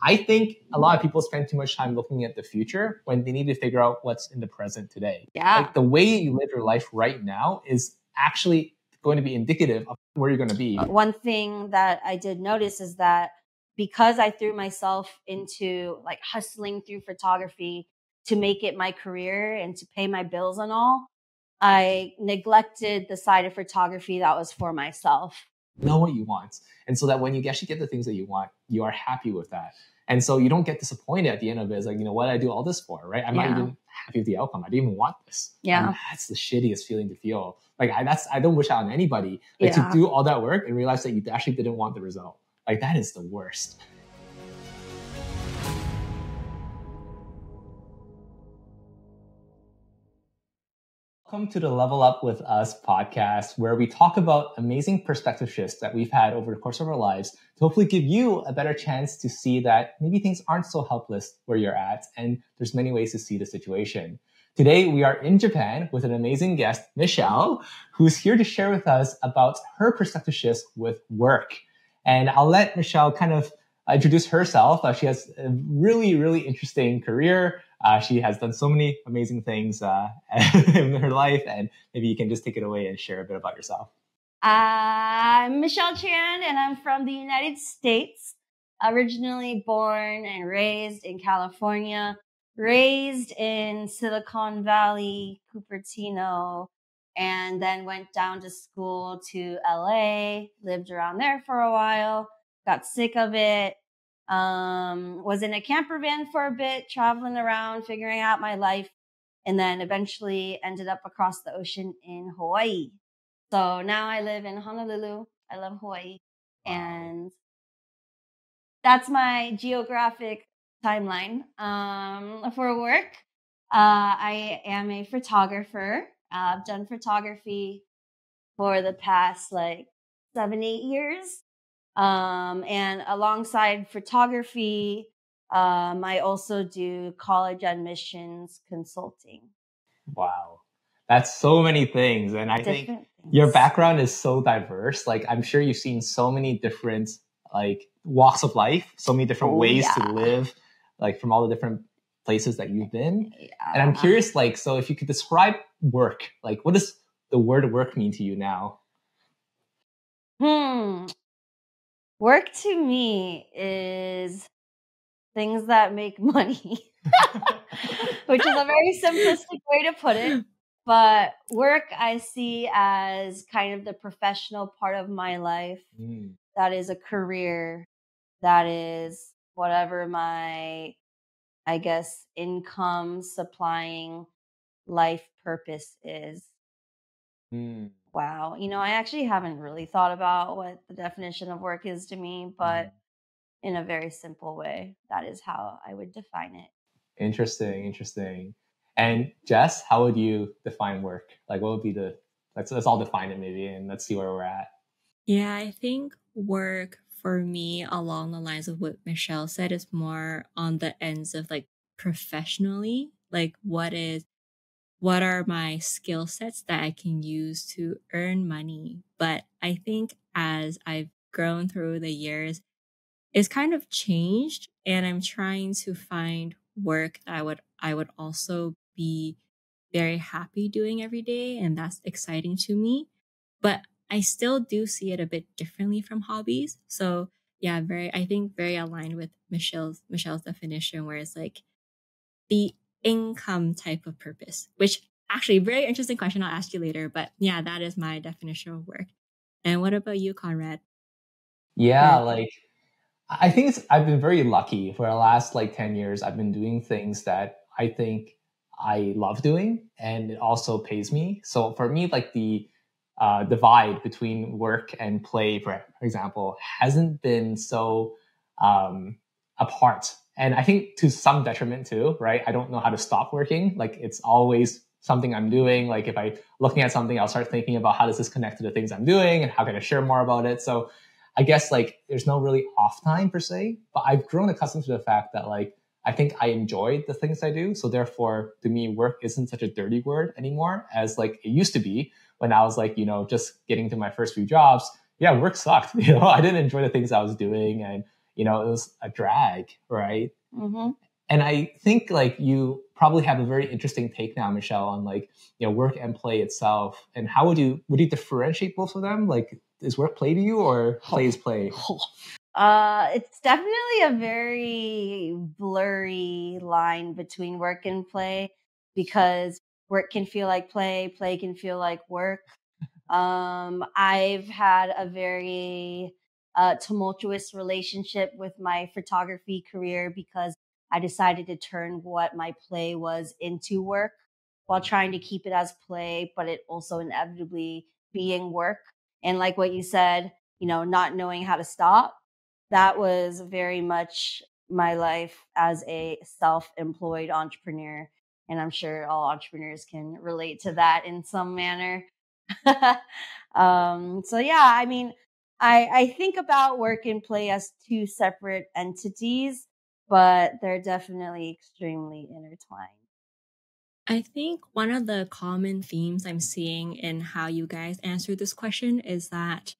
I think a lot of people spend too much time looking at the future when they need to figure out what's in the present today. Yeah. Like the way you live your life right now is actually going to be indicative of where you're going to be. One thing that I did notice is that because I threw myself into like hustling through photography to make it my career and to pay my bills and all, I neglected the side of photography that was for myself. Know what you want. And so that when you actually get the things that you want, you are happy with that. And so you don't get disappointed at the end of it. It's like, what did I do all this for, right? I'm not even happy with the outcome. I didn't even want this. Yeah. And that's the shittiest feeling to feel. Like I don't wish that on anybody. Like to do all that work and realize that you actually didn't want the result. Like that is the worst. Welcome to the Level Up with Us podcast, where we talk about amazing perspective shifts that we've had over the course of our lives to hopefully give you a better chance to see that maybe things aren't so helpless where you're at, and there's many ways to see the situation. Today, we are in Japan with an amazing guest, Michelle, who's here to share with us about her perspective shifts with work. And I'll let Michelle kind of introduce herself. She has a really, really interesting career. She has done so many amazing things in her life, and maybe you can just take it away and share a bit about yourself. I'm Michelle Chan, and I'm from the United States, originally born and raised in California, raised in Silicon Valley, Cupertino, and then went down to school to LA, lived around there for a while, got sick of it. Was in a camper van for a bit, traveling around, figuring out my life, and then eventually ended up across the ocean in Hawaii. So now I live in Honolulu. I love Hawaii. Wow. And that's my geographic timeline. For work, I am a photographer. I've done photography for the past 7-8 years. And alongside photography, I also do college admissions consulting. Wow. That's so many things. And I think your background is so diverse. Like, I'm sure you've seen so many different, walks of life, so many different ways to live, from all the different places that you've been. Yeah. And I'm curious, so if you could describe work, what does the word work mean to you now? Work to me is things that make money, which is a very simplistic way to put it. But work I see as kind of the professional part of my life. That is a career. That is whatever my, I guess, income supplying life purpose is. Wow. I actually haven't really thought about what the definition of work is to me, but in a very simple way, that is how I would define it. Interesting. And Jess, how would you define work? What would be let's all define it maybe, and let's see where we're at. Yeah, I think work for me, along the lines of what Michelle said, is more on the ends of professionally, what are my skill sets that I can use to earn money? But I think as I've grown through the years, it's kind of changed, and I'm trying to find work that I would also be very happy doing every day, and that's exciting to me. But I still do see it a bit differently from Hobbies. So yeah, I think very aligned with Michelle's definition, where it's the income type of purpose, which actually very interesting question. I'll ask you later, but yeah, that is my definition of work. And what about you, Conrad? Yeah, I think I've been very lucky for the last 10 years. I've been doing things that I think I love doing, and it also pays me. So for me, the divide between work and play, for example, hasn't been so apart. And I think to some detriment too, right? I don't know how to stop working. It's always something I'm doing. If I'm looking at something, I'll start thinking about how does this connect to the things I'm doing and how can I share more about it. So I guess there's no really off time per se, but I've grown accustomed to the fact that I think I enjoy the things I do. So therefore, to me, work isn't such a dirty word anymore as it used to be when I was just getting to my first few jobs. Yeah, work sucked. I didn't enjoy the things I was doing, and it was a drag, right? Mm-hmm. And I think like you probably have a very interesting take now, Michelle, on like, work and play itself. And how would you differentiate both of them? Like, is work play to you or play is play? It's definitely a very blurry line between work and play, because work can feel like play can feel like work. I've had a very tumultuous relationship with my photography career, because I decided to turn what my play was into work while trying to keep it as play, but it also inevitably being work. And like what you said, not knowing how to stop, that was very much my life as a self-employed entrepreneur. And I'm sure all entrepreneurs can relate to that in some manner. So yeah, I mean, I think about work and play as two separate entities, but they're definitely extremely intertwined. I think one of the common themes I'm seeing in how you guys answer this question is that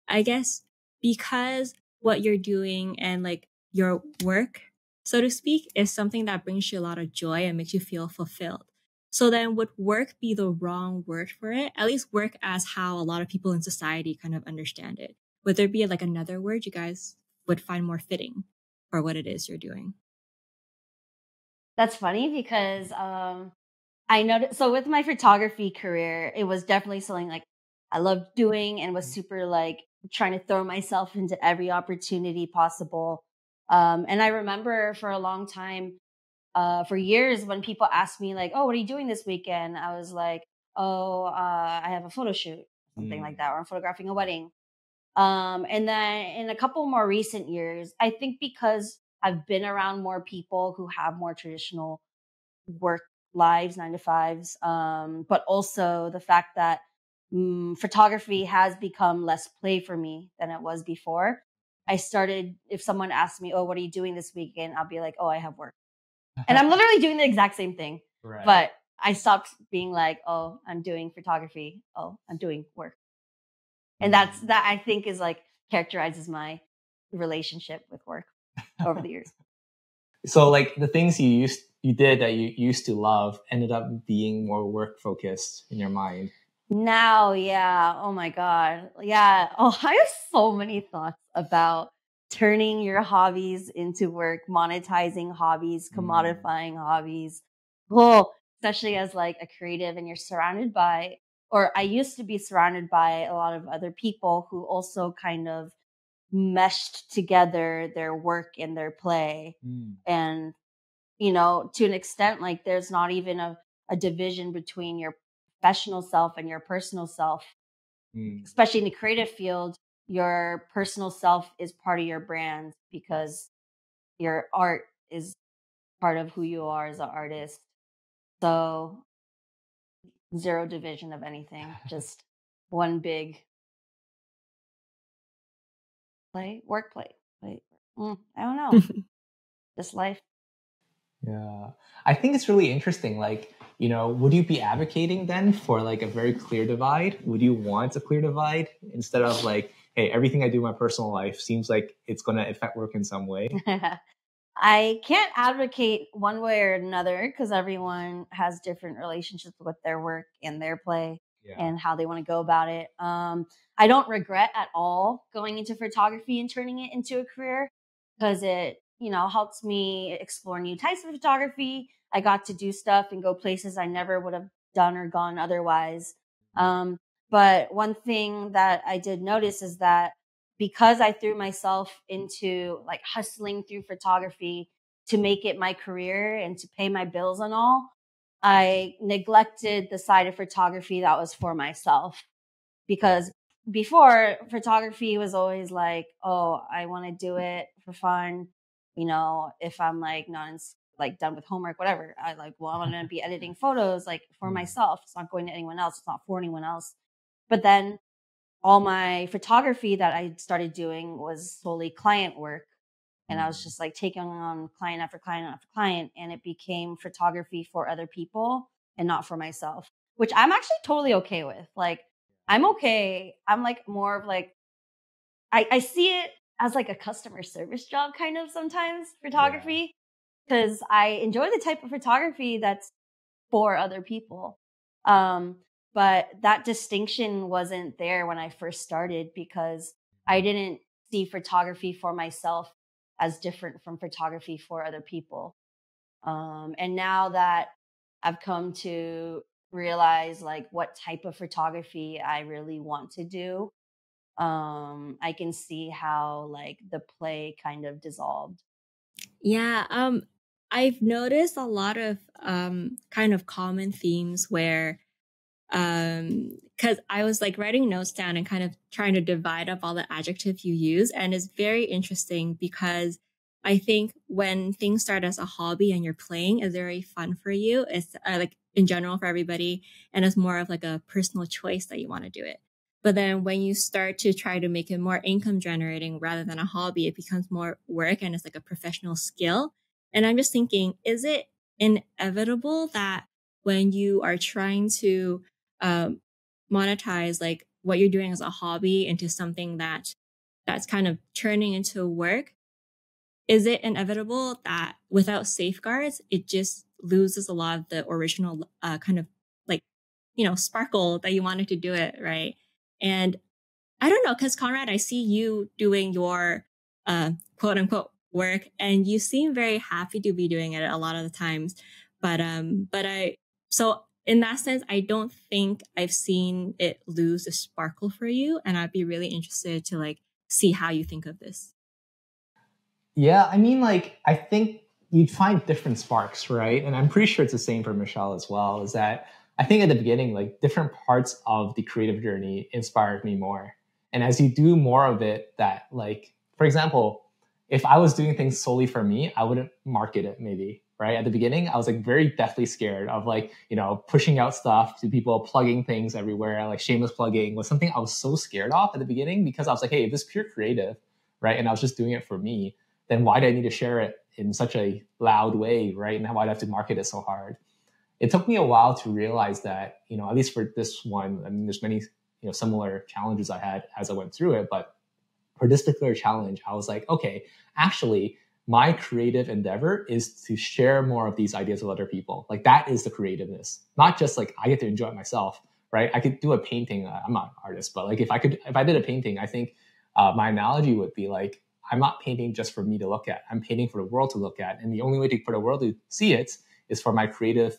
I guess because what you're doing and like your work, so to speak, is something that brings you a lot of joy and makes you feel fulfilled. So then would work be the wrong word for it? At least work as how a lot of people in society kind of understand it. Would there be like another word you guys would find more fitting for what it is you're doing? That's funny because I noticed, so with my photography career, it was definitely something like I loved doing and was super like trying to throw myself into every opportunity possible. And I remember for a long time, for years, when people asked me like, "Oh, what are you doing this weekend?" I was like, "Oh, I have a photo shoot, something like that, or I'm photographing a wedding." And then in a couple more recent years, I think because I've been around more people who have more traditional work lives, 9 to 5s, but also the fact that photography has become less play for me than it was before. I started, if someone asked me, "Oh, what are you doing this weekend?" I'll be like, "Oh, I have work." And I'm literally doing the exact same thing. Right. But I stopped being like, "Oh, I'm doing photography. Oh, I'm doing work." And that I think is like characterizes my relationship with work over the years. So like the things you did that you used to love ended up being more work focused in your mind. Now, yeah. Oh my God. Yeah. Oh, I have so many thoughts about turning your hobbies into work, monetizing hobbies, commodifying hobbies. Oh, especially as like a creative and you're surrounded by, or I used to be surrounded by a lot of other people who also kind of meshed together their work and their play. And, to an extent, like there's not even a division between your professional self and your personal self, especially in the creative field. Your personal self is part of your brand because your art is part of who you are as an artist. So zero division of anything, just one big work play. I don't know. Just life. Yeah. I think it's really interesting. Like, would you be advocating then for like a very clear divide? Would you want a clear divide instead of like, hey, everything I do in my personal life seems like it's going to affect work in some way? I can't advocate one way or another because everyone has different relationships with their work and their play and how they want to go about it. I don't regret at all going into photography and turning it into a career because it, helps me explore new types of photography. I got to do stuff and go places I never would have done or gone otherwise. But one thing that I did notice is that because I threw myself into like hustling through photography to make it my career and to pay my bills and all, I neglected the side of photography that was for myself. Because before, photography was always like, oh, I want to do it for fun. If I'm like not like done with homework, whatever, I like, well, I want to be editing photos like for myself. It's not going to anyone else. It's not for anyone else. But then all my photography that I started doing was solely client work. And I was just like taking on client after client after client. And it became photography for other people and not for myself, which I'm actually totally okay with. Like, I'm okay. I'm like more of like, I see it as like a customer service job kind of sometimes, photography, because I enjoy the type of photography that's for other people. But that distinction wasn't there when I first started because I didn't see photography for myself as different from photography for other people. And now that I've come to realize like what type of photography I really want to do, I can see how like the play kind of dissolved. Yeah, I've noticed a lot of kind of common themes where because I was like writing notes down and kind of trying to divide up all the adjectives you use, and it's very interesting because I think when things start as a hobby and you're playing is very fun for you. It's like in general for everybody, and it's more of like a personal choice that you want to do it. But then when you start to try to make it more income generating rather than a hobby, it becomes more work and it's like a professional skill. And I'm just thinking, is it inevitable that when you are trying to um, monetize like what you're doing as a hobby into something that's kind of turning into work, is it inevitable that without safeguards it just loses a lot of the original kind of like sparkle that you wanted to do it, right? And I don't know, because Conrad, I see you doing your quote unquote work, and you seem very happy to be doing it a lot of the times. But so in that sense, I don't think I've seen it lose the sparkle for you, and I'd be really interested to like see how you think of this. Yeah, I mean, like, I think you'd find different sparks, right? And I'm pretty sure it's the same for Michelle as well, is that I think at the beginning, like, different parts of the creative journey inspired me more. And as you do more of it, that, like, for example, if I was doing things solely for me, I wouldn't market it maybe, right? At the beginning, I was like very deathly scared of like, pushing out stuff to people, plugging things everywhere, like shameless plugging was something I was so scared of at the beginning because I was like, hey, if it's pure creative, right? And I was just doing it for me, then why do I need to share it in such a loud way, right? And why do I have to market it so hard? It took me a while to realize that, at least for this one, I mean, there's many, similar challenges I had as I went through it, but for this particular challenge, I was like, okay, actually, my creative endeavor is to share more of these ideas with other people. Like that is the creativeness, not just like I get to enjoy it myself, right? I could do a painting. I'm not an artist, but like if I did a painting, I think my analogy would be like, I'm not painting just for me to look at. I'm painting for the world to look at. And the only way for the world to see it is for my creative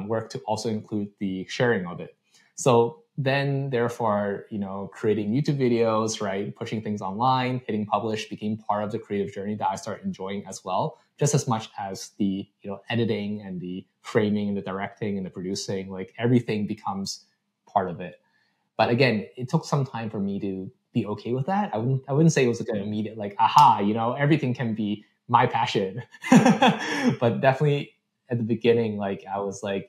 work to also include the sharing of it. So then, therefore, creating YouTube videos, right, pushing things online, hitting publish became part of the creative journey that I started enjoying as well, just as much as the, editing and the framing and the directing and the producing, like everything becomes part of it. But again, it took some time for me to be okay with that. I wouldn't say it was like an immediate like, aha, everything can be my passion. But definitely at the beginning, like I was like,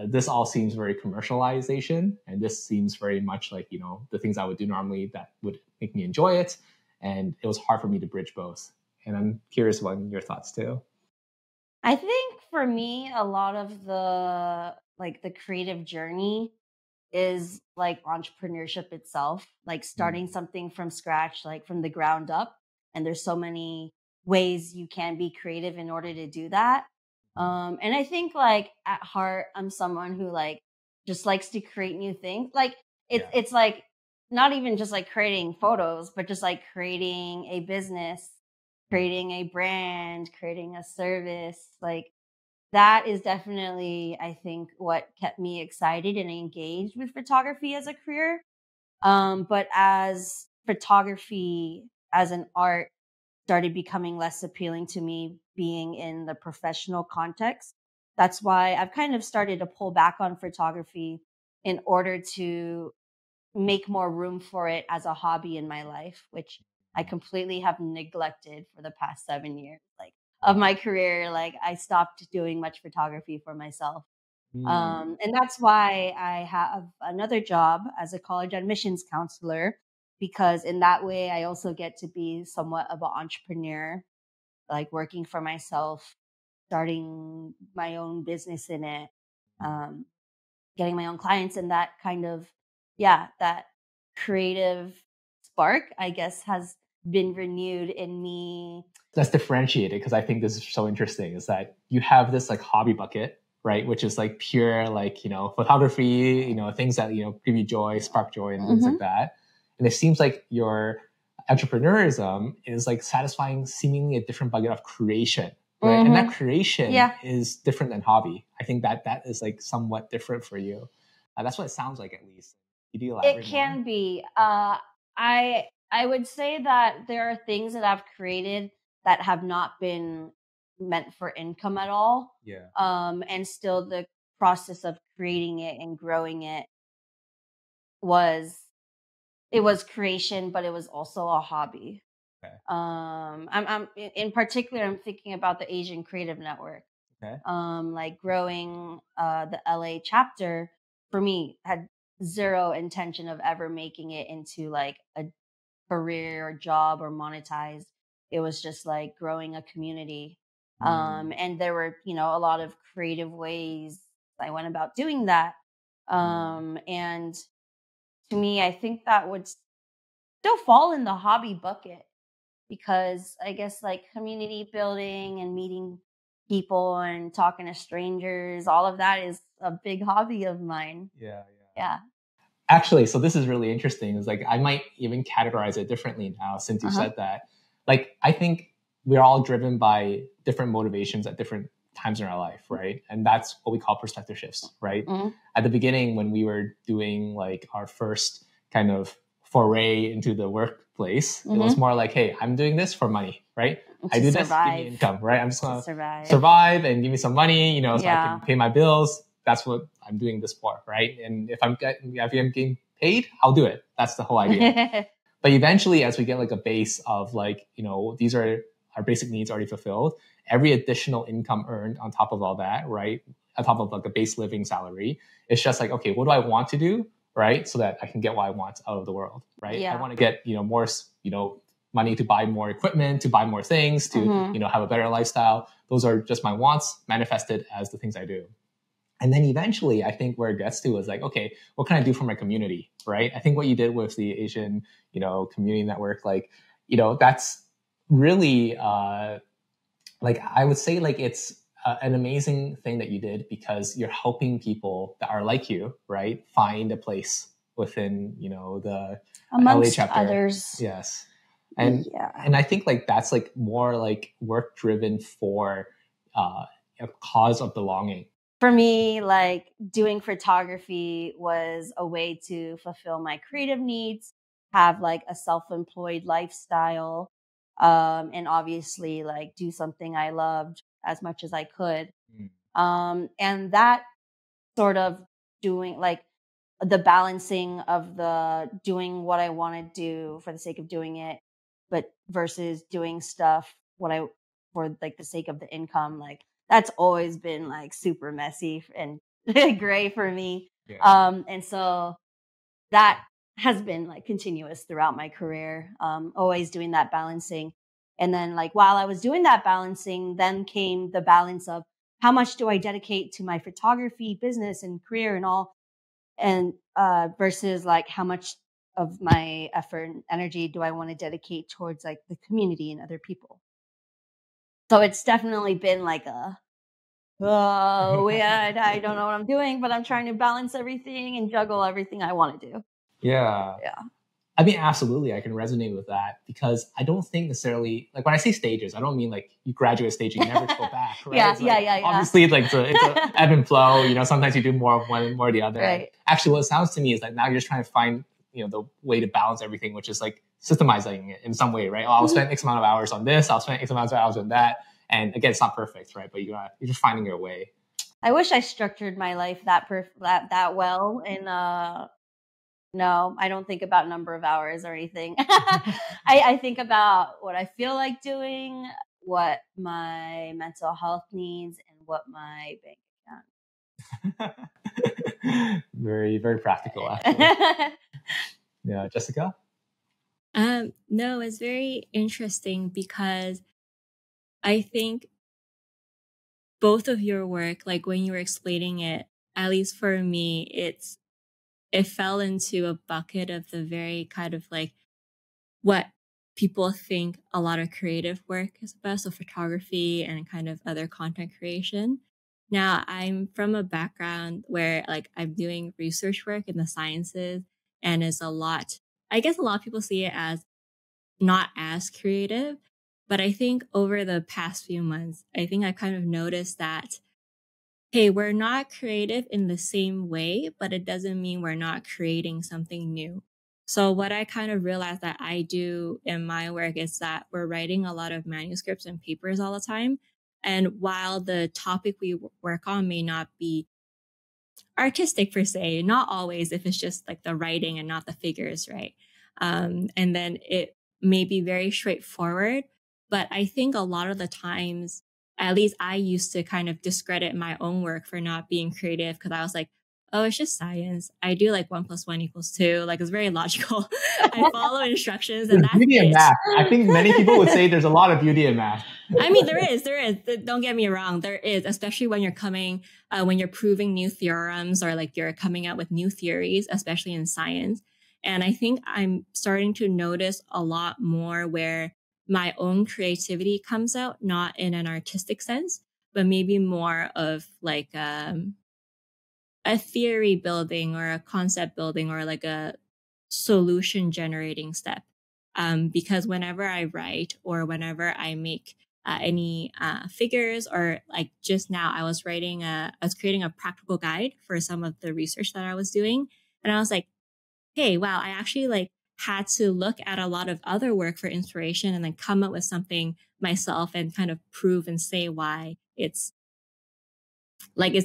this all seems very commercialization, and this seems very much like, the things I would do normally that would make me enjoy it. And it was hard for me to bridge both. And I'm curious about your thoughts too. I think for me, a lot of the creative journey is like entrepreneurship itself, like starting something from scratch, like from the ground up. And there's so many ways you can be creative in order to do that. And I think like at heart, I'm someone who like just likes to create new things. Like it's like not even just like creating photos, but just like creating a business, creating a brand, creating a service, like that is definitely, I think, what kept me excited and engaged with photography as a career. But as photography as an art started becoming less appealing to me being in the professional context, that's why I've kind of started to pull back on photography in order to make more room for it as a hobby in my life, which I completely have neglected for the past 7 years. Like of my career, like I stopped doing much photography for myself. And that's why I have another job as a college admissions counselor, because in that way, I also get to be somewhat of an entrepreneur, like working for myself, starting my own business in it. Um, Getting my own clients, and that kind of, yeah, that creative spark, I guess, has been renewed in me. Let's differentiate it, because I think this is so interesting, is that you have this like hobby bucket, right? Which is like pure, like, photography, things that, give you joy, spark joy and things like that. And it seems like your entrepreneurism is like satisfying seemingly a different bucket of creation, right? And that creation is different than hobby. I think that is like somewhat different for you. That's what it sounds like, at least. Could you elaborate It can more? be. I would say that there are things that I've created that have not been meant for income at all. Yeah. And still the process of creating it and growing it was creation, but it was also a hobby. Okay. I'm in particular, I'm thinking about the Asian Creative Network. Okay. Like growing the LA chapter for me had zero intention of ever making it into like a career or job or monetized. It was just like growing a community. And there were, a lot of creative ways I went about doing that. And to me, I think that would still fall in the hobby bucket, because I guess like community building and meeting people and talking to strangers, all of that is a big hobby of mine. Yeah. Actually, so this is really interesting. Is like, I might even categorize it differently now since you said that. Like, I think we're all driven by different motivations at different times in our life, right? And that's what we call perspective shifts, right? At the beginning, when we were doing like our first kind of foray into the workplace, it was more like, hey, I'm doing this for money, right? I do this, give me income, right? I'm just going to survive and give me some money, so I can pay my bills. That's what I'm doing this for, right? And if I'm getting paid, I'll do it. That's the whole idea. But eventually, as we get like a base of like, these are our basic needs already fulfilled, every additional income earned on top of all that, right? On top of like a base living salary, it's just like, okay, what do I want to do, right? So that I can get what I want out of the world, right? I want to get, more, money to buy more equipment, to buy more things, to, have a better lifestyle. Those are just my wants manifested as the things I do. And then eventually, I think where it gets to is like, okay, what can I do for my community, right? I think what you did with the Asian, community network, like, that's really, like, I would say like it's an amazing thing that you did, because you're helping people that are like you, right? Find a place within, the amongst LA chapter. Others. Yes. And I think like that's like more like work driven for a cause of belonging. For me, like doing photography was a way to fulfill my creative needs, have like a self-employed lifestyle, and obviously like do something I loved as much as I could. And that sort of doing like the balancing of the doing what I want to do for the sake of doing it, but versus doing stuff for like the sake of the income, like that's always been like super messy and gray for me. And so that has been like continuous throughout my career, always doing that balancing. And then like while I was doing that balancing, then came the balance of how much do I dedicate to my photography business and career and all, and versus like how much of my effort and energy do I want to dedicate towards like the community and other people. So it's definitely been like I don't know what I'm doing, but I'm trying to balance everything and juggle everything I want to do. Yeah. I mean, absolutely, I can resonate with that, because I don't think necessarily, like when I say stages, I don't mean like you graduate stage and you never go back, right? Obviously, like it's a ebb and flow. Sometimes you do more of one, more of the other. Right. Actually, what it sounds to me is that now you're just trying to find, the way to balance everything, which is like systemizing it in some way, right? Oh, I'll spend X amount of hours on this. I'll spend X amount of hours on that. And again, it's not perfect, right? But you're just finding your way. I wish I structured my life that well, and no, I don't think about number of hours or anything. I think about what I feel like doing, what my mental health needs, and what my bank account. Very, very practical, actually. Yeah, Jessica? No, it's very interesting, because I think both of your work, like when you were explaining it, at least for me, it fell into a bucket of the very kind of like what people think a lot of creative work is about, so photography and kind of other content creation. Now, I'm from a background where like I'm doing research work in the sciences, and it's a lot, I guess a lot of people see it as not as creative. But I think over the past few months, I think I kind of noticed that, hey, we're not creative in the same way, but it doesn't mean we're not creating something new. So what I kind of realized that I do in my work is that we're writing a lot of manuscripts and papers all the time. And while the topic we work on may not be artistic per se, not always if it's just like the writing and not the figures, right? And then it may be very straightforward, but I think a lot of the times, at least I used to kind of discredit my own work for not being creative because I was like, oh, it's just science. I do like 1 + 1 = 2. Like it's very logical. I follow instructions and There's that's beauty in it. math. I think many people would say there's a lot of beauty in math. I mean, there is. Don't get me wrong. There is, especially when you're when you're proving new theorems or like you're coming out with new theories, especially in science. And I think I'm starting to notice a lot more where my own creativity comes out, not in an artistic sense, but maybe more of like, a theory building or a concept building or like a solution generating step. Because whenever I write or whenever I make any figures, or like just now, I was creating a practical guide for some of the research that I was doing. And I was like, hey, wow, I actually like had to look at a lot of other work for inspiration and then come up with something myself and kind of prove and say why it's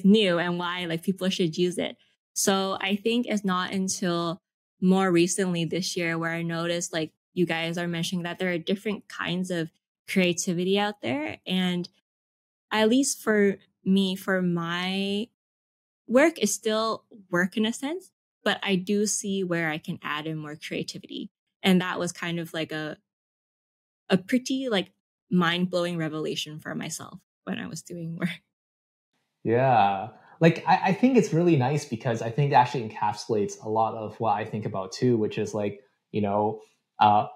new and why like people should use it. So I think it's not until more recently this year where I noticed like you guys are mentioning that there are different kinds of creativity out there. And at least for me, for my work is still work in a sense, but I do see where I can add in more creativity. And that was kind of like a pretty like mind blowing revelation for myself when I was doing work. Yeah. Like I think it's really nice because I think it actually encapsulates a lot of what I think about too, which is like, you know, uh,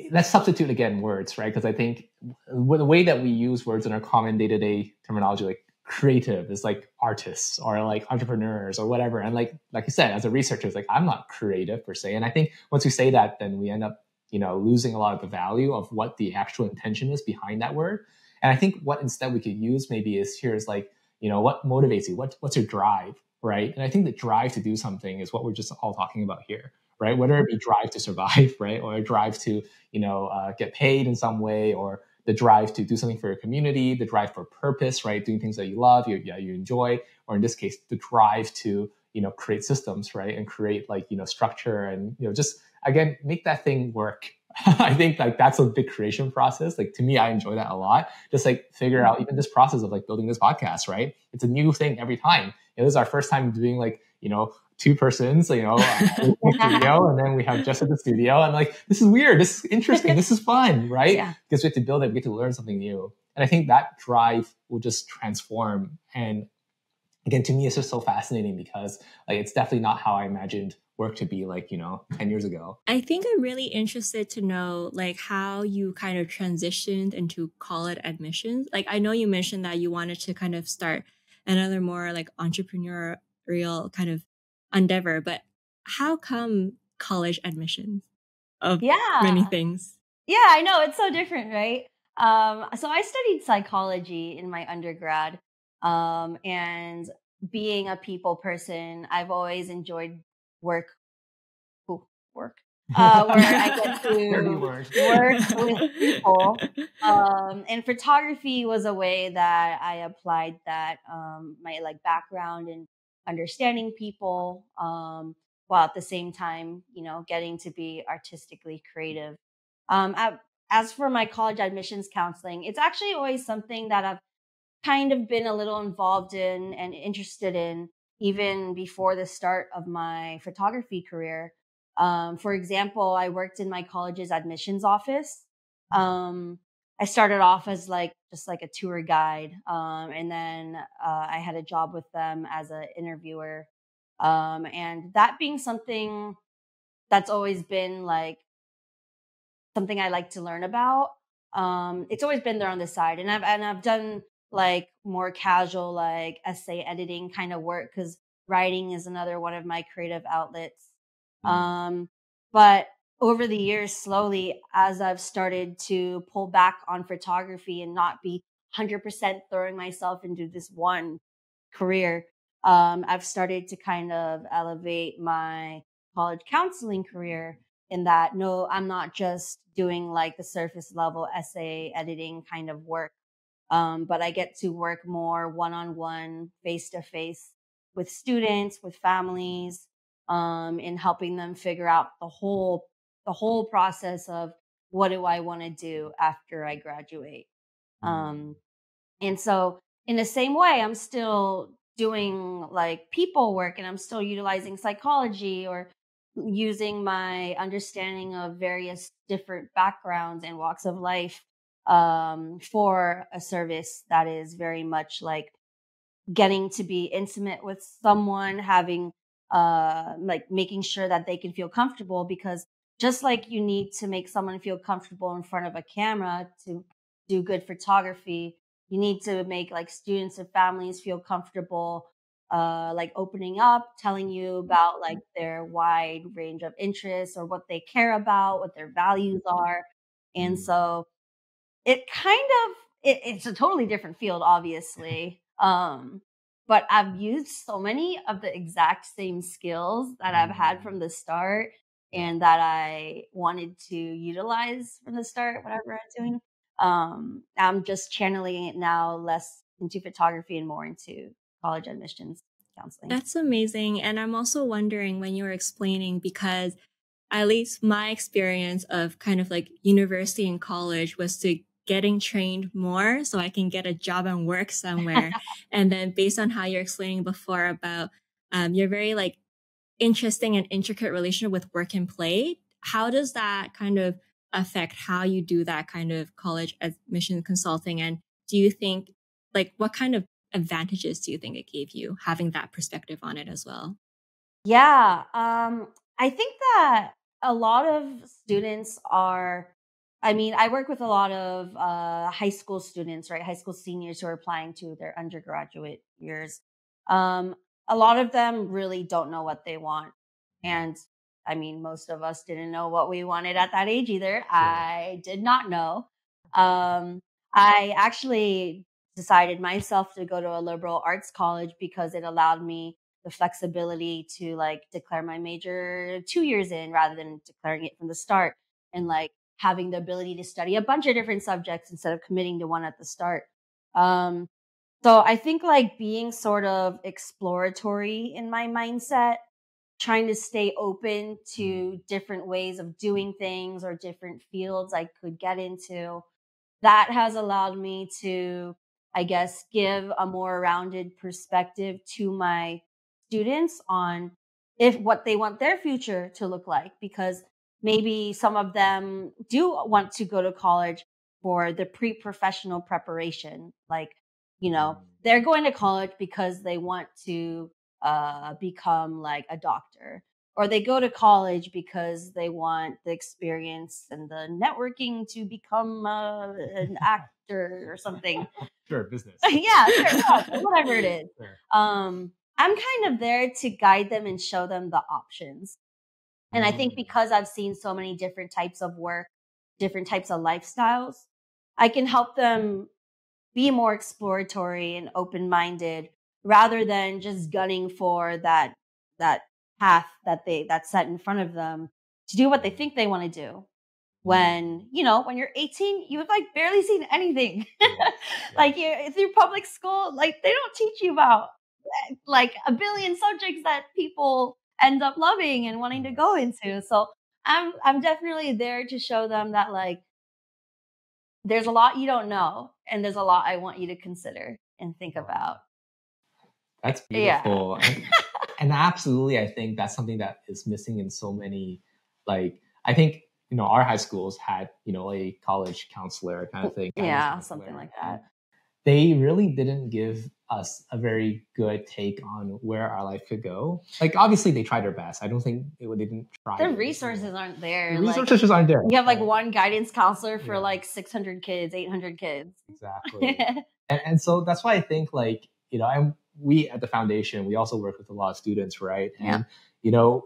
let's substitute again words, right? Because I think the way that we use words in our common day-to-day terminology, like creative is like artists or like entrepreneurs or whatever. And like I said, as a researcher, it's like I'm not creative per se. And I think once we say that, then we end up, losing a lot of the value of what the actual intention is behind that word. And I think what instead we could use maybe is here is like, what motivates you? What's your drive, right? And I think the drive to do something is what we're just all talking about here, right? Whether it be drive to survive, right, or a drive to get paid in some way, or the drive to do something for your community, the drive for purpose, right, doing things that you love, you enjoy, or in this case, the drive to create systems, right, and create like structure and just again make that thing work. I think like that's a big creation process. Like to me, I enjoy that a lot. Just like figure out even this process of like building this podcast, right? It's a new thing every time. It was our first time doing like two persons, studio, and then we have just at the studio, and like this is weird, this is interesting, this is fun, right? Yeah. Because we have to build it, we get to learn something new, and I think that drive will just transform. And again, to me, it's just so fascinating because like it's definitely not how I imagined work to be like 10 years ago. I think I'm really interested to know like how you kind of transitioned into college admissions. Like I know you mentioned that you wanted to kind of start another more like entrepreneurial kind of endeavor, but how come college admissions of many Yeah. things? Yeah, I know. It's so different, right? So I studied psychology in my undergrad. And being a people person, I've always enjoyed work, work, where I get Dirty to word. work with people. And photography was a way that I applied that, my like background in understanding people, while at the same time, getting to be artistically creative. Um, I- as for my college admissions counseling, it's actually always something that I've kind of been a little involved in and interested in even before the start of my photography career. For example, I worked in my college's admissions office. I started off as like just like a tour guide, and then I had a job with them as an interviewer, and that being something that's always been like something I like to learn about. It's always been there on the side, and I've done like more casual like essay editing kind of work because writing is another one of my creative outlets. Um, but over the years, slowly, as I've started to pull back on photography and not be 100% throwing myself into this one career, I've started to kind of elevate my college counseling career in that, no, I'm not just doing like the surface level essay editing kind of work, but I get to work more one on one, face to face with students, with families, in helping them figure out the whole process of what do I want to do after I graduate. Um, and so, in the same way, I'm still doing like people work and I'm still utilizing psychology or using my understanding of various different backgrounds and walks of life for a service that is very much like getting to be intimate with someone, having like making sure that they can feel comfortable, because just like you need to make someone feel comfortable in front of a camera to do good photography, you need to make like students and families feel comfortable like opening up, telling you about like their wide range of interests or what they care about, what their values are. And so it kind of it's a totally different field, obviously. But I've used so many of the exact same skills that I've had from the start and that I wanted to utilize from the start, whatever I'm doing. I'm just channeling it now less into photography and more into college admissions counseling. That's amazing. And I'm also wondering when you were explaining, because at least my experience of kind of like university and college was to getting trained more so I can get a job and work somewhere. And then based on how you're explaining before about your very like interesting and intricate relationship with work and play, how does that kind of affect how you do that kind of college admission consulting? And do you think, like, what kind of advantages do you think it gave you having that perspective on it as well? Yeah, I think that a lot of students are, I mean, I work with a lot of high school students, right? High school seniors who are applying to their undergraduate years. Um, a lot of them really don't know what they want. And I mean, most of us didn't know what we wanted at that age either. I did not know. Um, I actually decided myself to go to a liberal arts college because it allowed me the flexibility to like declare my major 2 years in rather than declaring it from the start, and like having the ability to study a bunch of different subjects instead of committing to one at the start. Um, so I think like being sort of exploratory in my mindset, trying to stay open to different ways of doing things or different fields I could get into, that has allowed me to, I guess, give a more rounded perspective to my students on if what they want their future to look like, because maybe some of them do want to go to college for the pre-professional preparation. Like, they're going to college because they want to become like a doctor, or they go to college because they want the experience and the networking to become an actor or something. Sure, business. Yeah, sure, whatever it is. Sure. I'm kind of there to guide them and show them the options. And I think because I've seen so many different types of work, different types of lifestyles, I can help them be more exploratory and open-minded rather than just gunning for that path that's set in front of them to do what they think they want to do. When when you're 18, you've like barely seen anything. Like through public school, like they don't teach you about like a billion subjects that people end up loving and wanting to go into. So I'm definitely there to show them that like there's a lot you don't know, and there's a lot I want you to consider and think about. That's Yeah. beautiful. And absolutely, I think that's something that is missing in so many, like, I think, our high schools had, a college counselor kind of thing. Yeah, something like that. They really didn't give us a very good take on where our life could go. Like obviously they tried their best. I don't think they didn't try. The resources aren't there. The resources just aren't there. You have like one guidance counselor for like 600 kids, 800 kids. Exactly. and so that's why I think like, we at the foundation, we also work with a lot of students, right? And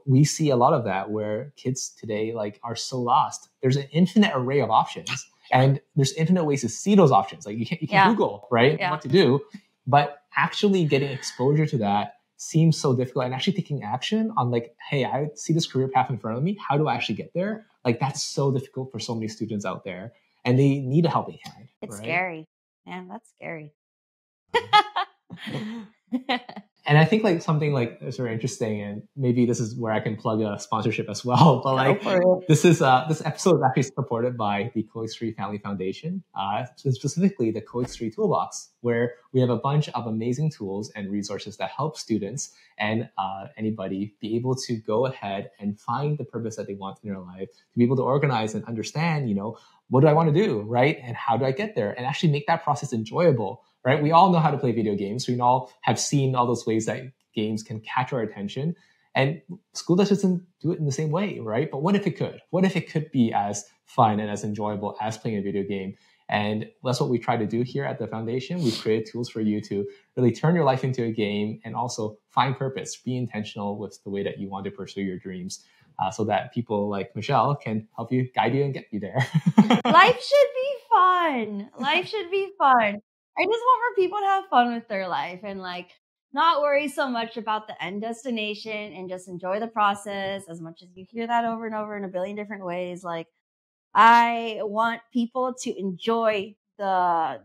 we see a lot of that where kids today like are so lost. There's an infinite array of options and there's infinite ways to see those options. Like you can Google, right? What to do, but actually getting exposure to that seems so difficult, and actually taking action on like, hey, I see this career path in front of me. How do I actually get there? Like that's so difficult for so many students out there, and they need a helping hand. It's scary, man. That's scary. And I think like something like is very interesting, and maybe this is where I can plug a sponsorship as well. But like this episode is actually supported by the COEX3 Family Foundation, specifically the COEX3 Toolbox, where we have a bunch of amazing tools and resources that help students and anybody be able to go ahead and find the purpose that they want in their life, to be able to organize and understand, what do I want to do, right? And how do I get there? And actually make that process enjoyable. Right? We all know how to play video games. We all have seen all those ways that games can catch our attention. And school doesn't do it in the same way, right? But what if it could? What if it could be as fun and as enjoyable as playing a video game? And that's what we try to do here at the foundation. We've created tools for you to really turn your life into a game and also find purpose, be intentional with the way that you want to pursue your dreams. So that people like Michelle can help you, guide you, and get you there. Life should be fun. Life should be fun. I just want for people to have fun with their life and like not worry so much about the end destination and just enjoy the process. As much as you hear that over and over in a billion different ways, like I want people to enjoy the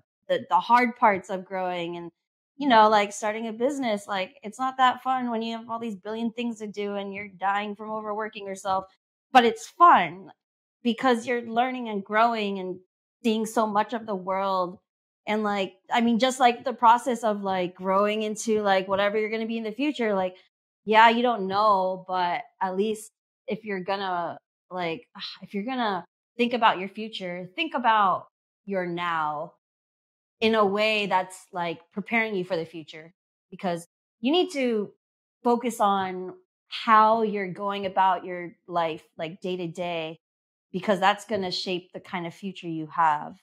hard parts of growing and like starting a business. Like it's not that fun when you have all these billion things to do and you're dying from overworking yourself, but it's fun because you're learning and growing and seeing so much of the world. And like, I mean, just like the process of like growing into like whatever you're going to be in the future, like, yeah, you don't know, but at least if you're gonna think about your future, think about your now in a way that's like preparing you for the future, because you need to focus on how you're going about your life, like day to day, because that's going to shape the kind of future you have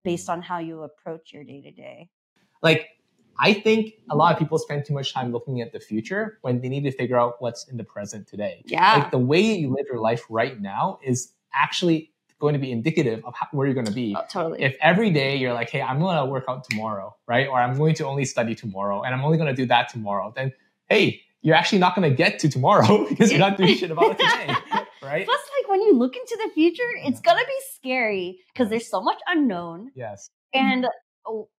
based on how you approach your day to day. Like, I think a lot of people spend too much time looking at the future when they need to figure out what's in the present today. Yeah. Like the way you live your life right now is actually going to be indicative of where you're going to be. Oh, totally. If every day you're like, hey, I'm going to work out tomorrow, right? Or I'm going to only study tomorrow and I'm only going to do that tomorrow, then, hey, you're actually not going to get to tomorrow because you're not doing shit about it today, right? Plus, like when you look into the future, it's going to be scary because there's so much unknown. Yes. And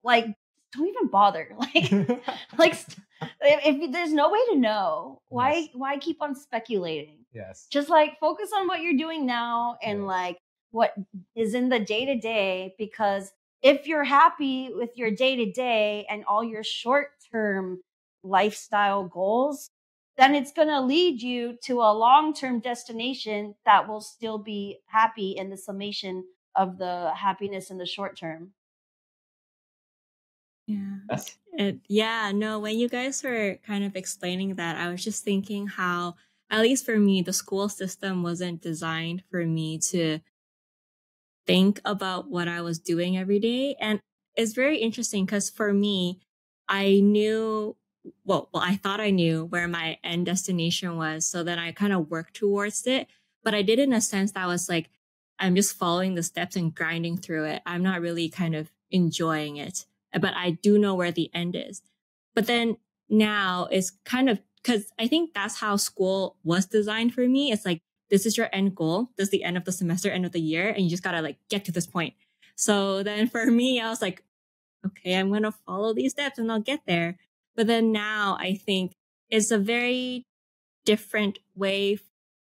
like, don't even bother. Like if there's no way to know, why keep on speculating? Yes. Just like focus on what you're doing now and like what is in the day to day, because if you're happy with your day to day and all your short term lifestyle goals, then it's going to lead you to a long term destination that will still be happy in the summation of the happiness in the short term. Yeah. No, when you guys were kind of explaining that, I was just thinking how, at least for me, the school system wasn't designed for me to think about what I was doing every day. And it's very interesting because for me, I knew, I thought I knew where my end destination was. So then I kind of worked towards it. But I did in a sense that was like, I'm just following the steps and grinding through it. I'm not really kind of enjoying it, but I do know where the end is. But then now it's kind of, because I think that's how school was designed for me. It's like, this is your end goal. This is the end of the semester, end of the year. And you just got to like get to this point. So then for me, I was like, okay, I'm going to follow these steps and I'll get there. But then now I think it's a very different way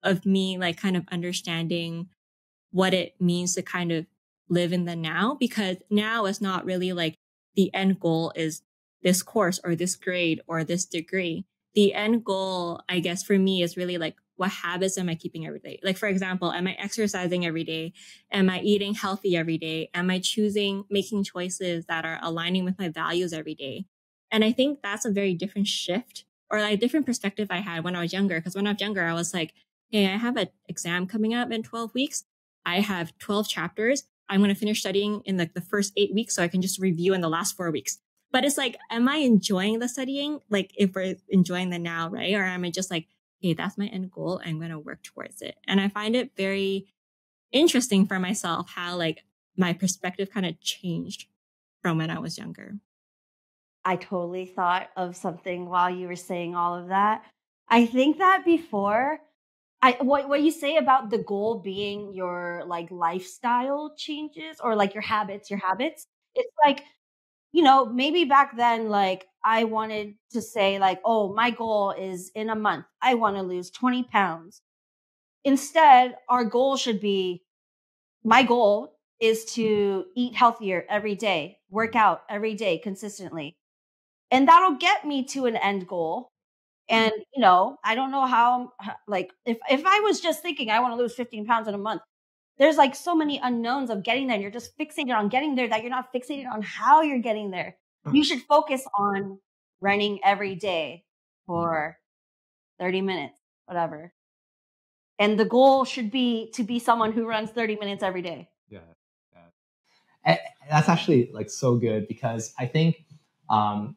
of me like kind of understanding what it means to kind of live in the now, because now it's not really like the end goal is this course or this grade or this degree. The end goal, I guess, for me is really like, what habits am I keeping every day? Like, for example, am I exercising every day? Am I eating healthy every day? Am I making choices that are aligning with my values every day? And I think that's a very different shift or like different perspective I had when I was younger. Because when I was younger, I was like, hey, I have an exam coming up in 12 weeks. I have 12 chapters. I'm going to finish studying in like the first 8 weeks so I can just review in the last 4 weeks. But it's like, am I enjoying the studying? Like if we're enjoying the now, right? Or am I just like, hey, that's my end goal. I'm going to work towards it. And I find it very interesting for myself how like my perspective kind of changed from when I was younger. I totally thought of something while you were saying all of that. I think that before what you say about the goal being your like lifestyle changes or like your habits, it's like, maybe back then, like I wanted to say like, oh, my goal is in a month, I want to lose 20 pounds. Instead, our goal should be, my goal is to eat healthier every day, work out every day consistently. And that'll get me to an end goal. And, I don't know like, if I was just thinking I want to lose 15 pounds in a month, there's like so many unknowns of getting there. And you're just fixated on getting there that you're not fixated on how you're getting there. You should focus on running every day for 30 minutes, whatever. And the goal should be to be someone who runs 30 minutes every day. Yeah. And that's actually like so good, because I think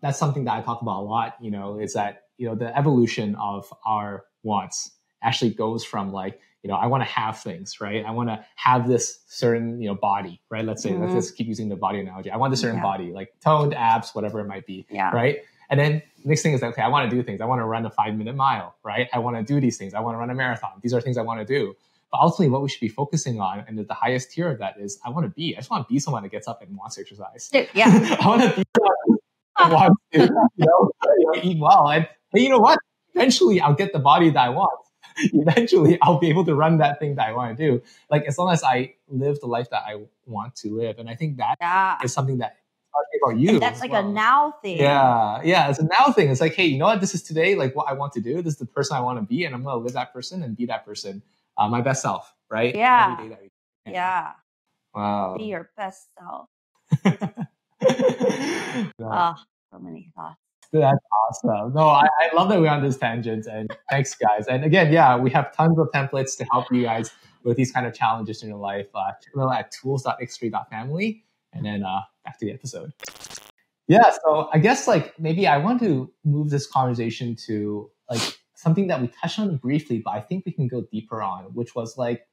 that's something that I talk about a lot, is that, the evolution of our wants actually goes from like, I want to have things, right? I want to have this certain, body, right? Let's say, let's just keep using the body analogy. I want a certain body, like toned abs, whatever it might be, right? And then next thing is like, okay, I want to do things. I want to run a 5-minute mile, right? I want to do these things. I want to run a marathon. These are things I want to do. But ultimately, what we should be focusing on, and the highest tier of that is, I just want to be someone that gets up and wants to exercise. Yeah. I want to be someone that wants to, eat well. And hey, you know what? Eventually, I'll get the body that I want. Eventually, I'll be able to run that thing that I want to do. Like, as long as I live the life that I want to live. And I think that is something that about you. And that's like a now thing. Yeah, it's a now thing. It's like, hey, you know what? This is today, like what I want to do. This is the person I want to be, and I'm going to live that person and be that person, my best self, right? Yeah. Every day that we can. Yeah. Wow. Be your best self. So many thoughts. That's awesome. No, I love that we're on this tangent, and thanks, guys. And again, we have tons of templates to help you guys with these kind of challenges in your life. Check them out at tools.x3.family, and then back to the episode. Yeah, so I guess like maybe I want to move this conversation to like something that we touched on briefly, but I think we can go deeper on, which was like,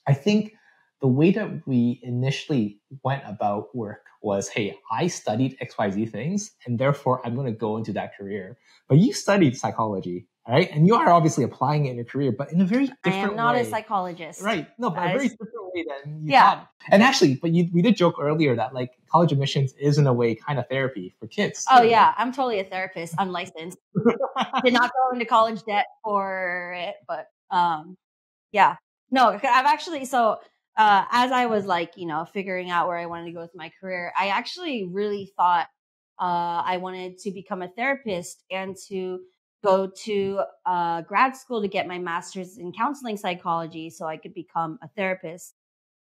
I think the way that we initially went about work was, hey, I studied XYZ things, and therefore I'm going to go into that career. But you studied psychology, right? And you are obviously applying it in your career, but in a very different way. I am not a psychologist. Right. No, but a very different way than you thought. And actually, but we did joke earlier that like college admissions is in a way kind of therapy for kids. Oh, yeah. I'm totally a therapist, unlicensed. Did not go into college debt for it, but yeah. No, I've actually, as I was like, figuring out where I wanted to go with my career, I actually really thought I wanted to become a therapist and to go to grad school to get my master's in counseling psychology so I could become a therapist.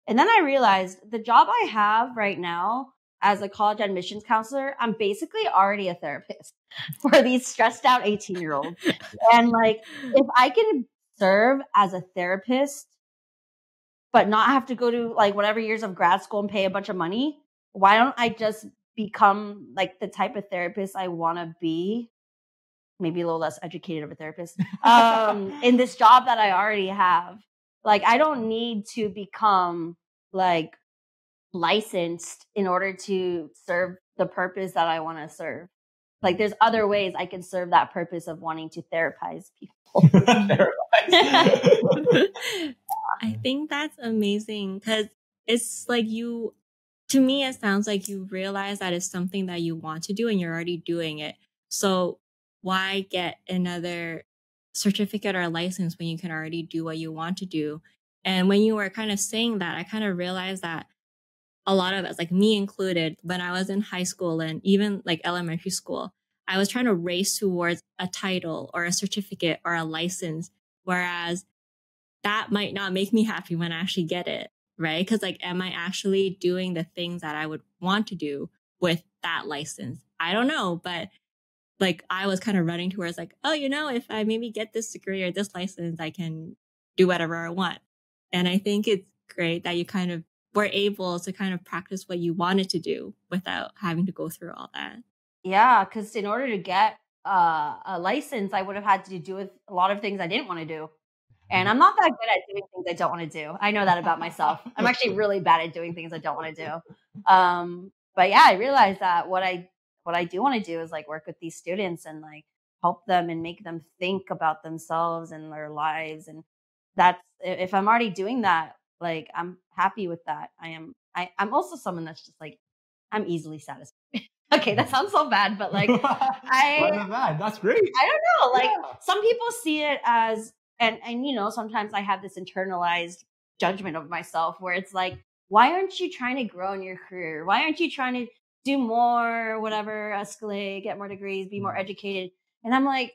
And then I realized the job I have right now as a college admissions counselor, I'm basically already a therapist for these stressed out 18-year-olds. And like, if I can serve as a therapist, but not have to go to like whatever years of grad school and pay a bunch of money, why don't I just become like the type of therapist I want to be? Maybe a little less educated of a therapist in this job that I already have. Like, I don't need to become like licensed in order to serve the purpose that I want to serve. Like, there's other ways I can serve that purpose of wanting to therapize people. I think that's amazing because it's like to me, it sounds like you realize that it's something that you want to do and you're already doing it. So why get another certificate or license when you can already do what you want to do? And when you were kind of saying that, I kind of realized that a lot of us, like me included, when I was in high school and even like elementary school, I was trying to race towards a title or a certificate or a license, whereas that might not make me happy when I actually get it, right? Because like, am I actually doing the things that I would want to do with that license? I don't know, but like I was kind of running towards like, oh, if I maybe get this degree or this license, I can do whatever I want. And I think it's great that you kind of were able to kind of practice what you wanted to do without having to go through all that. Yeah, because in order to get a license, I would have had to do with a lot of things I didn't want to do. And I'm not that good at doing things I don't want to do. I know that about myself. I'm actually really bad at doing things I don't want to do. But yeah, I realized that what I do want to do is like work with these students and like help them and make them think about themselves and their lives. And that's if I'm already doing that, like I'm happy with that. I'm also someone that's just like I'm easily satisfied. Okay, that sounds so bad, but like Why not bad? That's great. I don't know. Like Yeah. some people see it as and sometimes I have this internalized judgment of myself where it's like, why aren't you trying to grow in your career? Why aren't you trying to do more, whatever, escalate, get more degrees, be more educated? And I'm like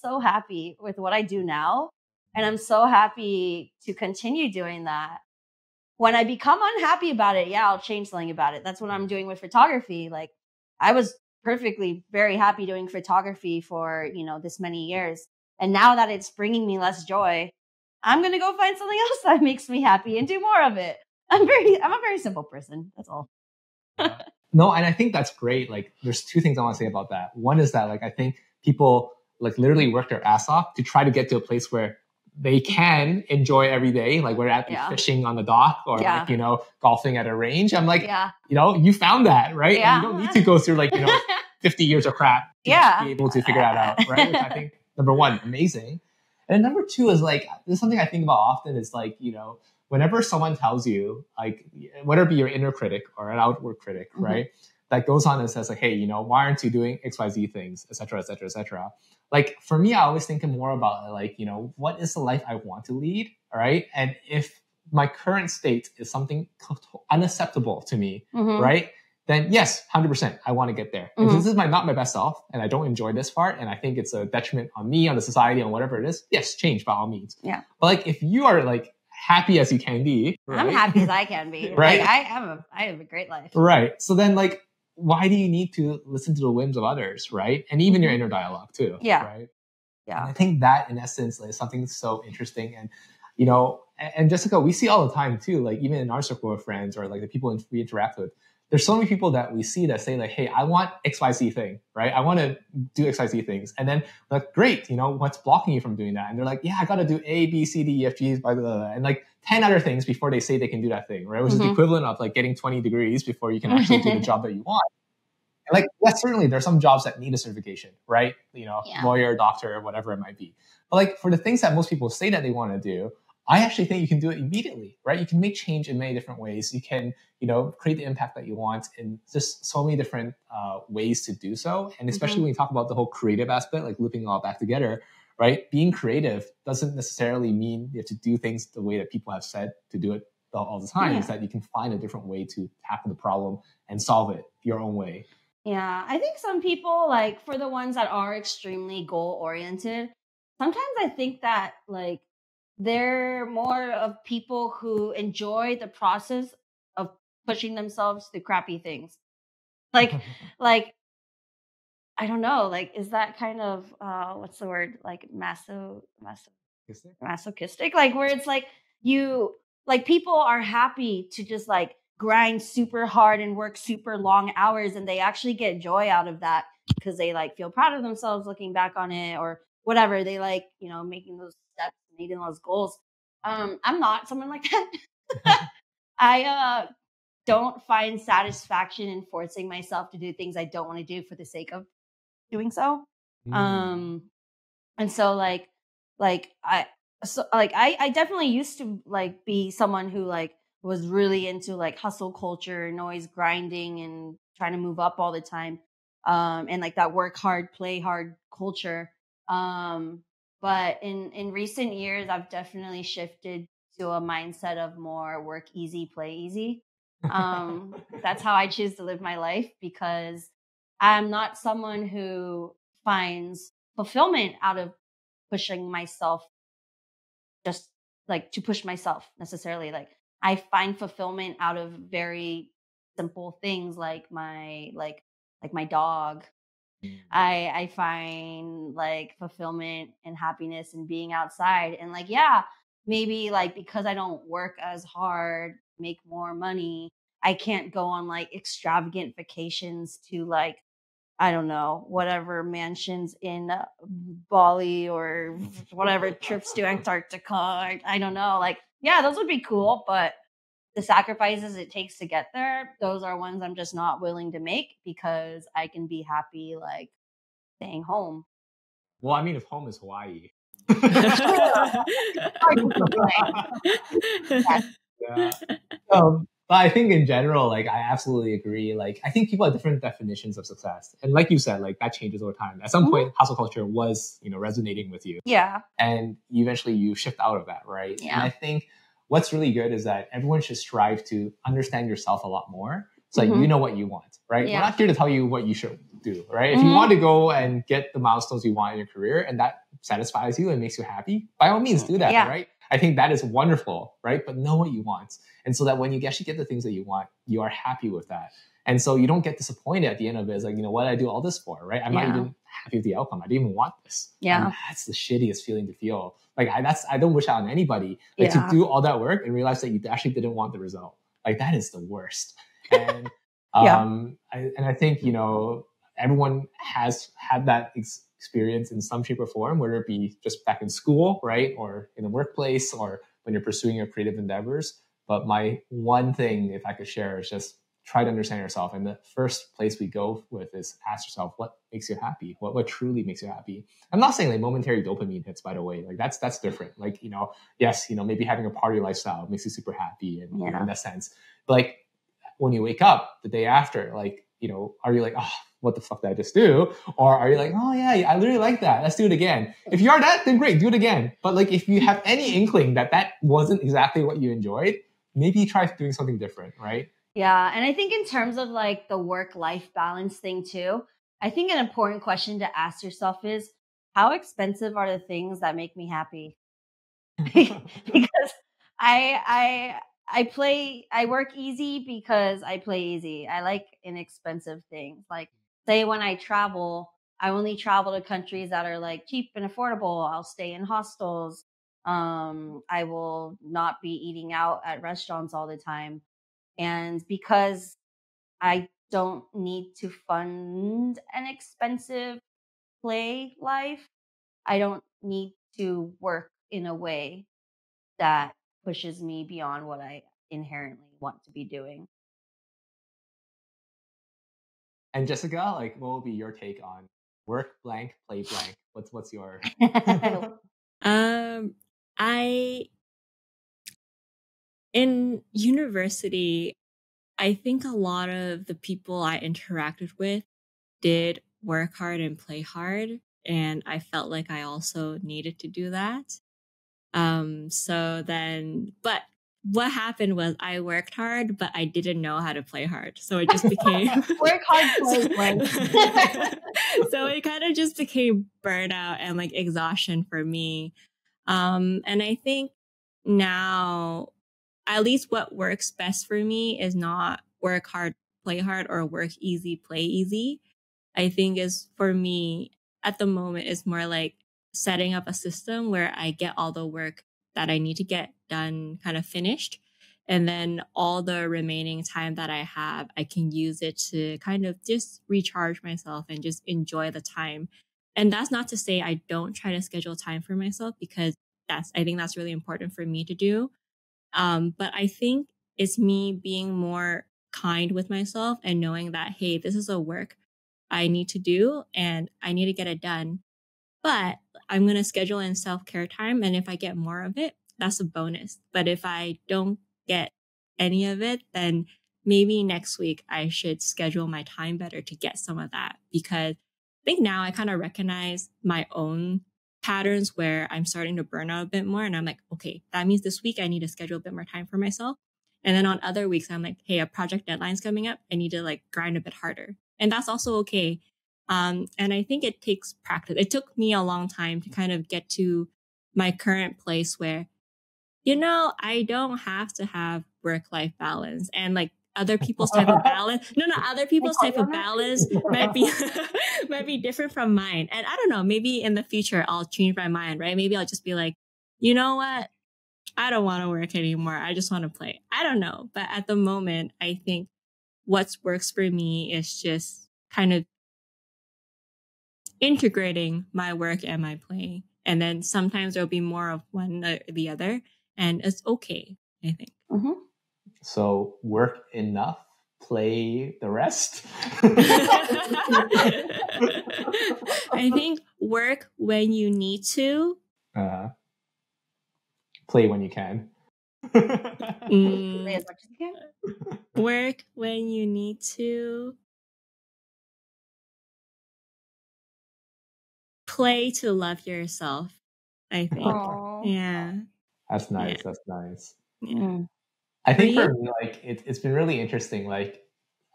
so happy with what I do now. And I'm so happy to continue doing that. When I become unhappy about it, yeah, I'll change something about it. That's what I'm doing with photography. Like I was perfectly very happy doing photography for, this many years. And now that it's bringing me less joy, I'm going to go find something else that makes me happy and do more of it. I'm a very simple person. That's all. No, and I think that's great. Like, there's two things I want to say about that. One is that, like, I think people like literally work their ass off to try to get to a place where they can enjoy every day, like whether that be fishing on the dock or like, golfing at a range. I'm like, you found that, right? Yeah. And you don't need to go through like, 50 years of crap to be able to figure that out, right? Which I think, number one, amazing. And number two is like, this is something I think about often is like, whenever someone tells you, like, whether it be your inner critic or an outward critic, right, that goes on and says like, hey, why aren't you doing XYZ things, et cetera, et cetera, et cetera. Like for me, I always think more about like, what is the life I want to lead, all right? And if my current state is something unacceptable to me, right, then yes, 100%, I want to get there. If this is not my best self and I don't enjoy this part and I think it's a detriment on me, on the society, on whatever it is, yes, change by all means. Yeah. But like if you are like happy as you can be, right? I'm happy as I can be. Right? Like I have a great life. Right. So then like, why do you need to listen to the whims of others, right? And even your inner dialogue too. Yeah. Right. Yeah. And I think that in essence is something so interesting. And, and Jessica, we see all the time too, like even in our circle of friends or like the people we interact with, there's so many people that we see that say like, hey, I want XYZ thing, right? I want to do XYZ things. And then like, great, what's blocking you from doing that? And they're like, yeah, I got to do A, B, C, D, E, F, G, blah, blah, blah, and like 10 other things before they say they can do that thing, right? Which is the equivalent of like getting 20 degrees before you can actually do the job that you want. And like, yes, certainly there's some jobs that need a certification, right? Lawyer, doctor, whatever it might be. But like for the things that most people say that they want to do, I actually think you can do it immediately, right? You can make change in many different ways. You can, create the impact that you want in just so many different ways to do so. And especially when you talk about the whole creative aspect, like looping it all back together, right? Being creative doesn't necessarily mean you have to do things the way that people have said to do it all the time. It's that you can find a different way to tackle the problem and solve it your own way. Yeah, I think some people, like for the ones that are extremely goal oriented, sometimes I think that like they're more of people who enjoy the process of pushing themselves through crappy things. Like, like I don't know, like is that kind of what's the word? Like masochistic? Like where it's like you like people are happy to just like grind super hard and work super long hours and they actually get joy out of that because they like feel proud of themselves looking back on it or whatever. They like, making those steps, meeting those goals. I'm not someone like that. I don't find satisfaction in forcing myself to do things I don't want to do for the sake of doing so. And so I definitely used to like be someone who like was really into like hustle culture and always grinding and trying to move up all the time. And like that work hard, play hard culture. But in recent years, I've definitely shifted to a mindset of more work easy, play easy. That's how I choose to live my life because I'm not someone who finds fulfillment out of pushing myself just like to push myself necessarily. Like I find fulfillment out of very simple things like my dog. Mm. I find like fulfillment and happiness in being outside. And like, yeah, maybe like because I don't work as hard, make more money, I can't go on like extravagant vacations to like, I don't know, whatever mansions in Bali or whatever trips to Antarctica. I don't know. Like, yeah, those would be cool, but the sacrifices it takes to get there, those are ones I'm just not willing to make because I can be happy like staying home. Well, I mean, if home is Hawaii. Hard to complain. Yeah. But I think in general, like I absolutely agree. Like I think people have different definitions of success, and like you said, like that changes over time. At some point, hustle culture was resonating with you, Yeah. and eventually you shift out of that, right? Yeah. And I think what's really good is that everyone should strive to understand yourself a lot more. So you know what you want, right? Yeah. We're not here to tell you what you should do, right? If you want to go and get the milestones you want in your career and that satisfies you and makes you happy, by all means do that, right? I think that is wonderful, right? But know what you want. And so that when you actually get the things that you want, you are happy with that. And so you don't get disappointed at the end of it. It's like, what did I do all this for, right? I'm not even happy with the outcome. I didn't even want this. Yeah. And that's the shittiest feeling to feel. Like I don't wish that on anybody. Like to do all that work and realize that you actually didn't want the result. Like that is the worst. And I think, everyone has had that experience in some shape or form, whether it be just back in school, right? Or in the workplace or when you're pursuing your creative endeavors. But my one thing, if I could share, is just try to understand yourself. And the first place we go with is ask yourself, what makes you happy? What truly makes you happy? I'm not saying like momentary dopamine hits, by the way, like that's different. Like, yes, maybe having a party lifestyle makes you super happy and in that sense. But like when you wake up the day after, like, are you like, oh, what the fuck did I just do? Or are you like, oh yeah, I literally like that. Let's do it again. If you are that, then great, do it again. But like, if you have any inkling that wasn't exactly what you enjoyed, maybe try doing something different, right? Yeah. And I think in terms of like the work-life balance thing too, I think an important question to ask yourself is, how expensive are the things that make me happy? Because I work easy because I play easy. I like inexpensive things. Like say when I travel, I only travel to countries that are like cheap and affordable. I'll stay in hostels. I will not be eating out at restaurants all the time. And because I don't need to fund an expensive play life, I don't need to work in a way that pushes me beyond what I inherently want to be doing. And Jessica, like, what will be your take on work blank, play blank? What's your? I in university, I think a lot of the people I interacted with did work hard and play hard, and I felt like I also needed to do that. But what happened was I worked hard, but I didn't know how to play hard. So it just became work hard, play blank. So it kind of just became burnout and like exhaustion for me. And I think now, at least what works best for me is not work hard, play hard, or work easy, play easy. I think is for me at the moment is more like setting up a system where I get all the work that I need to get done kind of finished. And then all the remaining time that I have, I can use it to kind of just recharge myself and just enjoy the time. And that's not to say I don't try to schedule time for myself, because I think that's really important for me to do. But I think it's me being more kind with myself and knowing that, hey, this is a work I need to do and I need to get it done. But I'm going to schedule in self-care time. And if I get more of it, that's a bonus. But if I don't get any of it, then maybe next week I should schedule my time better to get some of that. Because I think now I kind of recognize my own patterns where I'm starting to burn out a bit more. And I'm like, okay, that means this week I need to schedule a bit more time for myself. And then on other weeks, I'm like, hey, a project deadline's coming up. I need to like grind a bit harder. And that's also okay. And I think it takes practice. It took me a long time to kind of get to my current place where, I don't have to have work-life balance. And like, other people's type of balance. No, other people's type of balance might be might be different from mine. And I don't know, maybe in the future I'll change my mind, right? Maybe I'll just be like, you know what? I don't want to work anymore. I just want to play. I don't know. But at the moment, I think what works for me is just kind of integrating my work and my play. And then sometimes there'll be more of one or the other. And it's okay, I think. Mm-hmm. So work enough, play the rest. I think work when you need to. Play when you can. Play as much as you can. Work when you need to. Play to love yourself, I think. Aww. Yeah. That's nice. Yeah. That's nice. Yeah. I think for me, like it's been really interesting. Like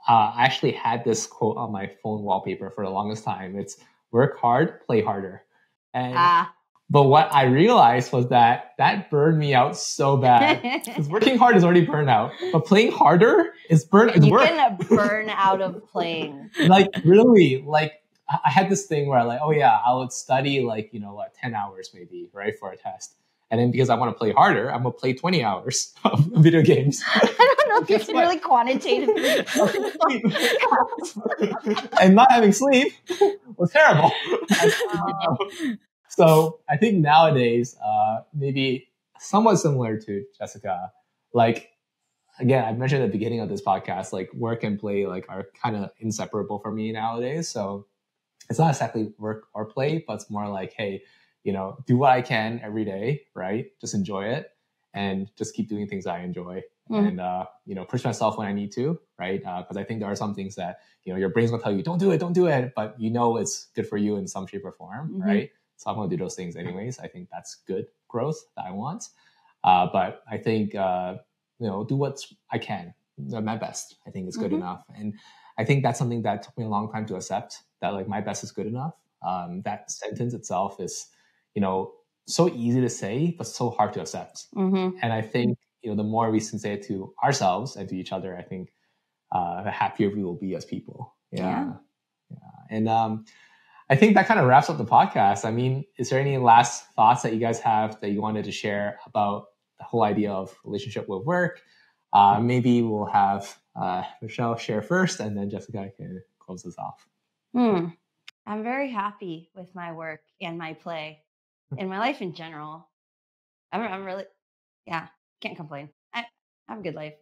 I actually had this quote on my phone wallpaper for the longest time. It's work hard, play harder. And but what I realized was that burned me out so bad. Because working hard is already burnout, but playing harder is work. You can burn out of playing. Like really, like I had this thing where like, oh yeah, I would study like 10 hours maybe, right, for a test. And then because I want to play harder, I'm going to play 20 hours of video games. I don't know if you can really quantitatively. And not having sleep was terrible. So I think nowadays, maybe somewhat similar to Jessica, like, again, I mentioned at the beginning of this podcast, like work and play like are kind of inseparable for me nowadays. So it's not exactly work or play, but it's more like, hey, do what I can every day, right? Just enjoy it and just keep doing things I enjoy and, push myself when I need to, right? Because I think there are some things that, your brain's going to tell you, don't do it, but it's good for you in some shape or form, right? So I'm going to do those things anyways. I think that's good growth that I want. But I think, do what I can, my best, I think is good enough. And I think that's something that took me a long time to accept, that like my best is good enough. That sentence itself is, so easy to say, but so hard to accept. And I think, the more we can say it to ourselves and to each other, I think the happier we will be as people. Yeah. And I think that kind of wraps up the podcast. I mean, is there any last thoughts that you guys have that you wanted to share about the whole idea of relationship with work? Maybe we'll have Michelle share first, and then Jessica can close this off. I'm very happy with my work and my play and my life in general. I'm really, can't complain. I have a good life.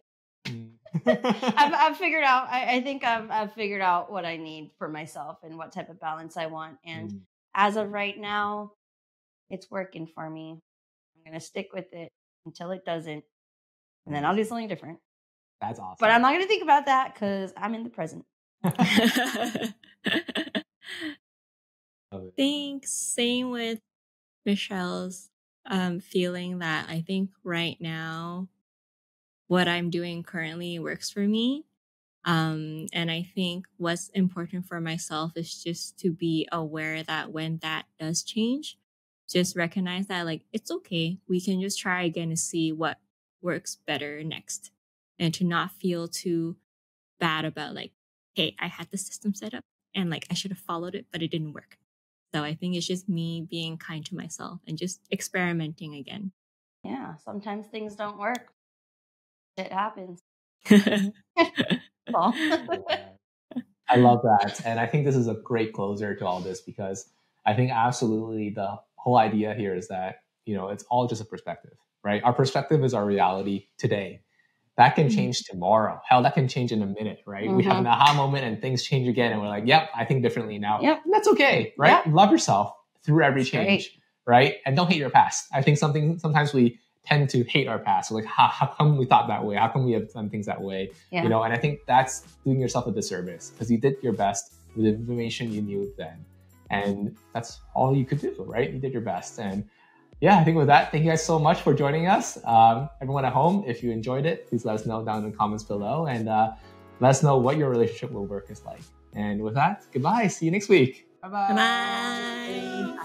I've figured out, I think I've figured out what I need for myself and what type of balance I want. And as of right now, it's working for me. I'm going to stick with it until it doesn't. And then I'll do something different. That's awesome. But I'm not going to think about that because I'm in the present. Thanks. Same with Michelle's feeling that I think right now what I'm doing currently works for me. And I think what's important for myself is just to be aware that when that does change, just recognize that like it's okay. We can just try again to see what works better next, and to not feel too bad about like, hey, I had the system set up and like I should have followed it, but it didn't work. So I think it's just me being kind to myself and just experimenting again. Yeah, sometimes things don't work. It happens. I love that. And I think this is a great closer to all this, because I think absolutely the whole idea here is that, it's all just a perspective, right? Our perspective is our reality today. That can change tomorrow. Hell, that can change in a minute, right? We have an aha moment and things change again. And we're like, yep, I think differently now. Yep. And that's okay, right? Yep. Love yourself through every change, right? And don't hate your past. I think sometimes we tend to hate our past. We're like, how come we thought that way? How come we have done things that way? Yeah. And I think that's doing yourself a disservice, because you did your best with the information you knew then. And that's all you could do, right? You did your best. And yeah, I think with that, thank you guys so much for joining us. Everyone at home, if you enjoyed it, please let us know down in the comments below, and let us know what your relationship with work is like. And with that, goodbye. See you next week. Bye-bye. Bye.